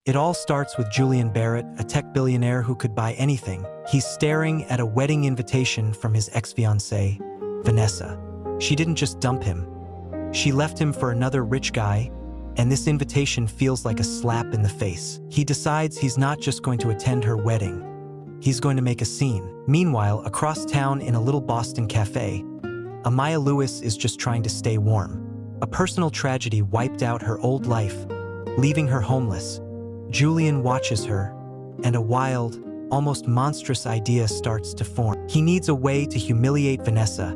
It all starts with Julian Barrett, a tech billionaire who could buy anything. He's staring at a wedding invitation from his ex-fiancée, Vanessa. She didn't just dump him. She left him for another rich guy, and this invitation feels like a slap in the face. He decides he's not just going to attend her wedding. He's going to make a scene. Meanwhile, across town in a little Boston cafe, Amaya Lewis is just trying to stay warm. A personal tragedy wiped out her old life, leaving her homeless. Julian watches her, and a wild, almost monstrous idea starts to form. He needs a way to humiliate Vanessa,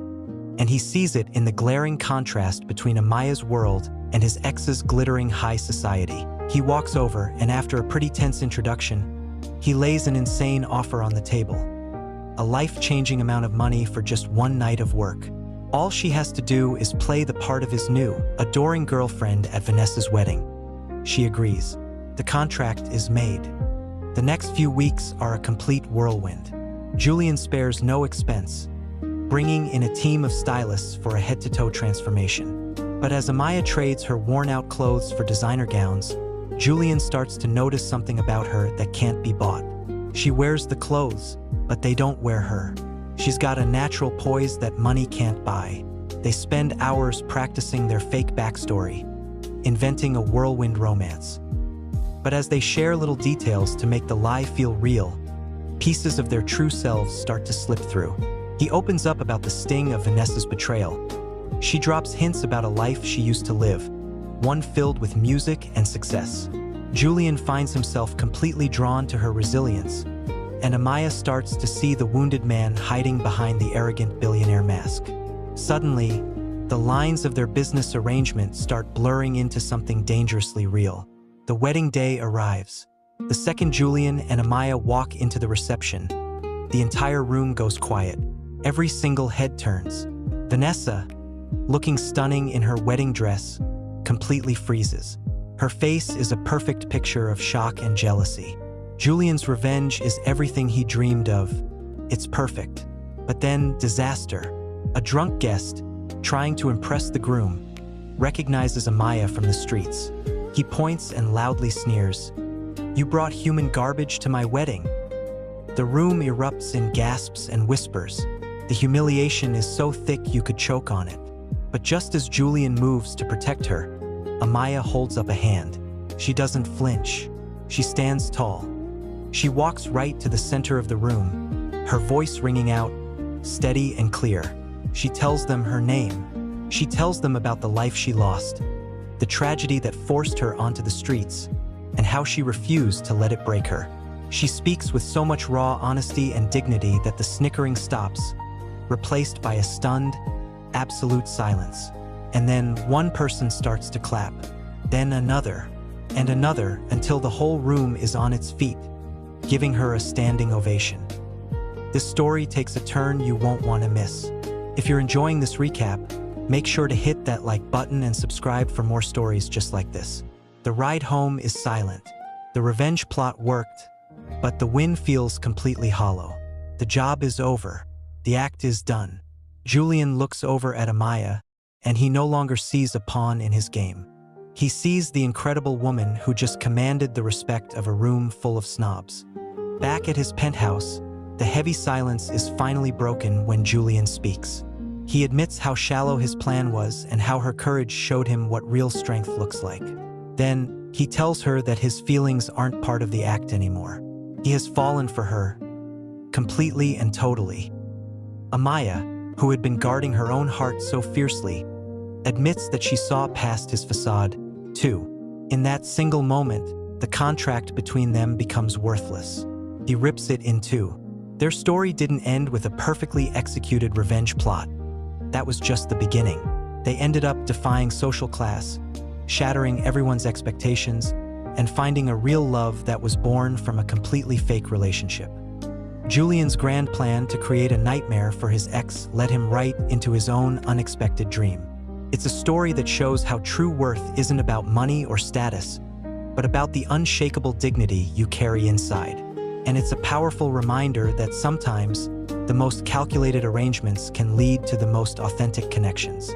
and he sees it in the glaring contrast between Amaya's world and his ex's glittering high society. He walks over, and after a pretty tense introduction, he lays an insane offer on the table. A life-changing amount of money for just one night of work. All she has to do is play the part of his new, adoring girlfriend at Vanessa's wedding. She agrees. The contract is made. The next few weeks are a complete whirlwind. Julian spares no expense, bringing in a team of stylists for a head-to-toe transformation. But as Amaya trades her worn-out clothes for designer gowns, Julian starts to notice something about her that can't be bought. She wears the clothes, but they don't wear her. She's got a natural poise that money can't buy. They spend hours practicing their fake backstory, inventing a whirlwind romance. But as they share little details to make the lie feel real, pieces of their true selves start to slip through. He opens up about the sting of Vanessa's betrayal. She drops hints about a life she used to live, one filled with music and success. Julian finds himself completely drawn to her resilience, and Amaya starts to see the wounded man hiding behind the arrogant billionaire mask. Suddenly, the lines of their business arrangement start blurring into something dangerously real. The wedding day arrives. The second Julian and Amaya walk into the reception, the entire room goes quiet. Every single head turns. Vanessa, looking stunning in her wedding dress, completely freezes. Her face is a perfect picture of shock and jealousy. Julian's revenge is everything he dreamed of. It's perfect. But then, disaster. A drunk guest, trying to impress the groom, recognizes Amaya from the streets. He points and loudly sneers. "You brought human garbage to my wedding." The room erupts in gasps and whispers. The humiliation is so thick you could choke on it. But just as Julian moves to protect her, Amaya holds up a hand. She doesn't flinch. She stands tall. She walks right to the center of the room, her voice ringing out, steady and clear. She tells them her name. She tells them about the life she lost, the tragedy that forced her onto the streets, and how she refused to let it break her. She speaks with so much raw honesty and dignity that the snickering stops, replaced by a stunned, absolute silence. And then one person starts to clap, then another, and another, until the whole room is on its feet, giving her a standing ovation. This story takes a turn you won't want to miss. If you're enjoying this recap, make sure to hit that like button and subscribe for more stories just like this. The ride home is silent. The revenge plot worked, but the win feels completely hollow. The job is over. The act is done. Julian looks over at Amaya, and he no longer sees a pawn in his game. He sees the incredible woman who just commanded the respect of a room full of snobs. Back at his penthouse, the heavy silence is finally broken when Julian speaks. He admits how shallow his plan was and how her courage showed him what real strength looks like. Then, he tells her that his feelings aren't part of the act anymore. He has fallen for her, completely and totally. Amaya, who had been guarding her own heart so fiercely, admits that she saw past his facade, too. In that single moment, the contract between them becomes worthless. He rips it in two. Their story didn't end with a perfectly executed revenge plot. That was just the beginning. They ended up defying social class, shattering everyone's expectations, and finding a real love that was born from a completely fake relationship. Julian's grand plan to create a nightmare for his ex led him right into his own unexpected dream. It's a story that shows how true worth isn't about money or status, but about the unshakable dignity you carry inside. And it's a powerful reminder that sometimes the most calculated arrangements can lead to the most authentic connections.